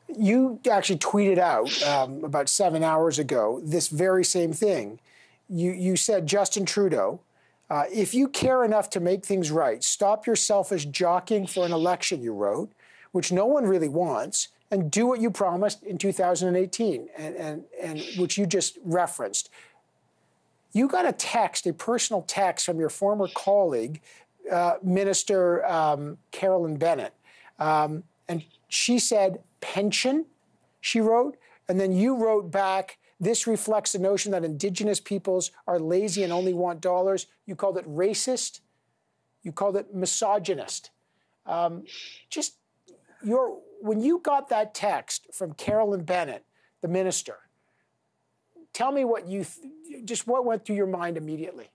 You actually tweeted out about 7 hours ago this very same thing. You said, Justin Trudeau, if you care enough to make things right, stop your selfish jockeying for an election, you wrote, which no one really wants, and do what you promised in 2018, and which you just referenced. You got a text, a personal text from your former colleague, Minister Carolyn Bennett, and she said, pension, she wrote, and then you wrote back, this reflects the notion that Indigenous peoples are lazy and only want dollars. You called it racist. You called it misogynist. When you got that text from Carolyn Bennett, the minister, tell me what what went through your mind immediately.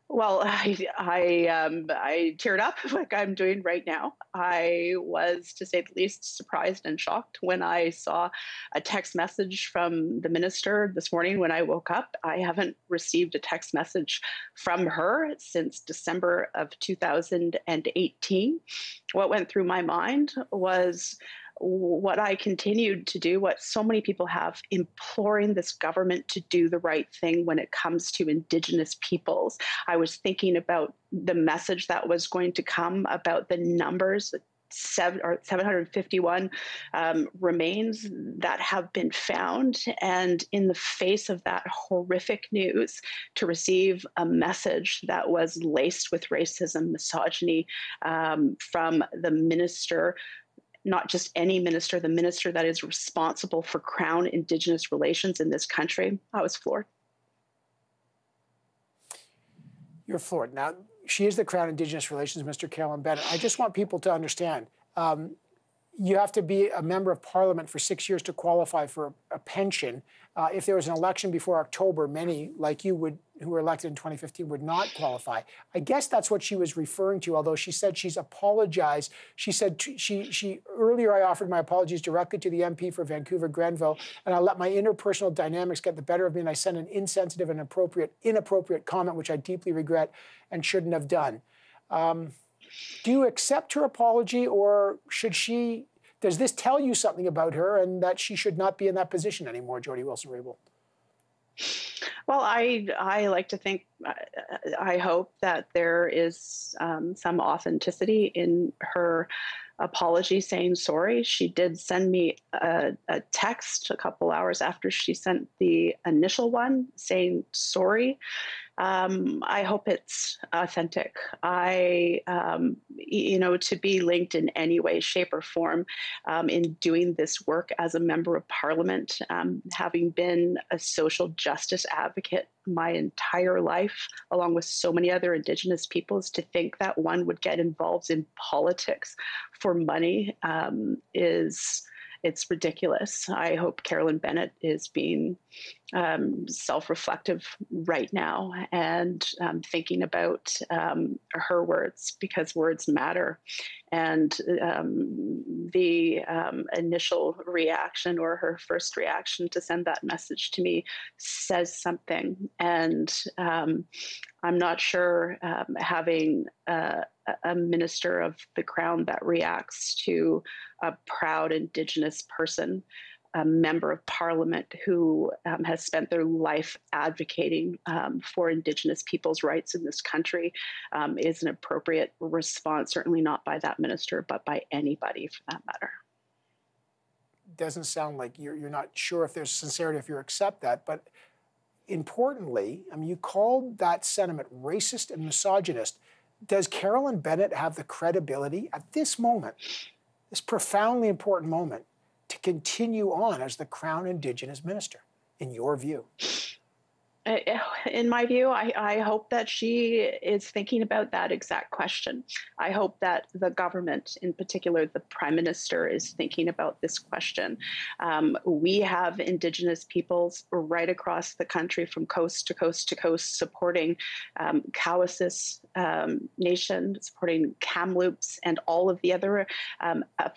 Well, I teared up like I'm doing right now. I was, to say the least, surprised and shocked when I saw a text message from the minister this morning when I woke up. I haven't received a text message from her since December of 2018. What went through my mind was what I continued to do, what so many people have, imploring this government to do the right thing when it comes to Indigenous peoples. I was thinking about the message that was going to come about the numbers, 751 remains that have been found. And in the face of that horrific news, to receive a message that was laced with racism, misogyny from the minister, not just any minister, the minister that is responsible for Crown Indigenous relations in this country, I was floored. You're floored. Now, she is the Crown Indigenous Relations Minister, Carolyn Bennett. I just want people to understand, you have to be a member of Parliament for 6 years to qualify for a pension. If there was an election before October, many, like you, who were elected in 2015, would not qualify. I guess that's what she was referring to, although she said she's apologized. She said earlier I offered my apologies directly to the MP for Vancouver Grenville, and I let my interpersonal dynamics get the better of me, and I sent an insensitive and inappropriate comment, which I deeply regret and shouldn't have done. Do you accept her apology, or does this tell you something about her and that she should not be in that position anymore, Jody Wilson-Raybould? Well, I like to think, I hope that there is some authenticity in her apology saying sorry. She did send me a text a couple hours after she sent the initial one saying sorry. I hope it's authentic. To be linked in any way, shape, or form in doing this work as a member of Parliament, having been a social justice advocate my entire life, along with so many other Indigenous peoples, to think that one would get involved in politics for money it's ridiculous. I hope Carolyn Bennett is being self-reflective right now and thinking about her words, because words matter. And the initial reaction, or her first reaction to send that message to me, says something. And I'm not sure having a minister of the Crown that reacts to a proud Indigenous person, a member of Parliament who has spent their life advocating for Indigenous people's rights in this country, is an appropriate response, certainly not by that minister, but by anybody for that matter. Doesn't sound like you're not sure if there's sincerity, if you accept that, but importantly, I mean, you called that sentiment racist and misogynist. Does Carolyn Bennett have the credibility at this moment, this profoundly important moment, to continue on as the Crown Indigenous Minister, in your view? In my view, I hope that she is thinking about that exact question. I hope that the government, in particular the Prime Minister, is thinking about this question. We have Indigenous peoples right across the country, from coast to coast to coast, supporting Cowessess Nation, supporting Kamloops, and all of the other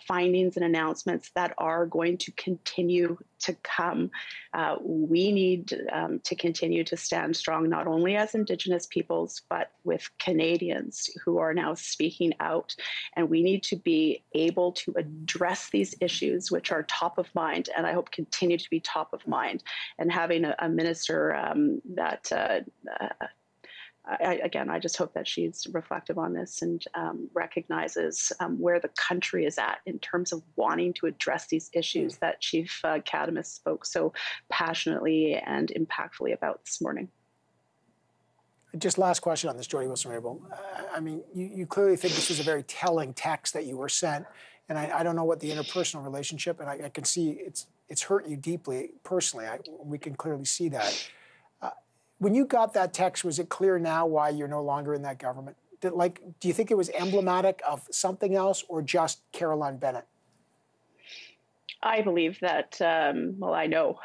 findings and announcements that are going to continue to come. We need to continue to stand strong, not only as Indigenous peoples, but with Canadians who are now speaking out. And we need to be able to address these issues, which are top of mind, and I hope continue to be top of mind. And having a minister I just hope that she's reflective on this and recognizes where the country is at in terms of wanting to address these issues that Chief Kadamus spoke so passionately and impactfully about this morning. Just last question on this, Jody Wilson-Raybould. I mean, you clearly think this was a very telling text that you were sent, and I don't know what the interpersonal relationship, and I can see it's hurt you deeply personally. We can clearly see that. When you got that text, was it clear now why you're no longer in that government? Do you think it was emblematic of something else or just Caroline Bennett? I believe that, well, I know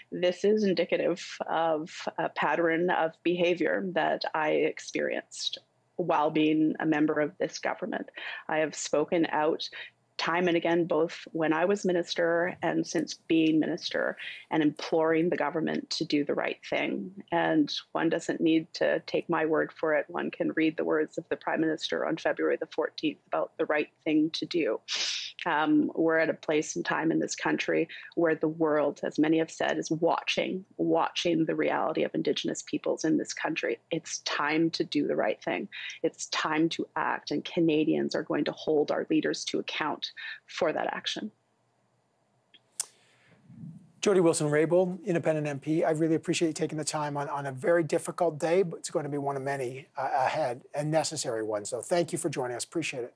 this is indicative of a pattern of behavior that I experienced while being a member of this government. I have spoken out time and again, both when I was minister and since being minister, and imploring the government to do the right thing. And one doesn't need to take my word for it. One can read the words of the Prime Minister on February the 14th about the right thing to do. We're at a place and time in this country where the world, as many have said, is watching the reality of Indigenous peoples in this country. It's time to do the right thing. It's time to act, and Canadians are going to hold our leaders to account for that action. Jody Wilson-Raybould, independent MP, I really appreciate you taking the time on a very difficult day, but it's going to be one of many ahead, and necessary ones. So thank you for joining us. Appreciate it.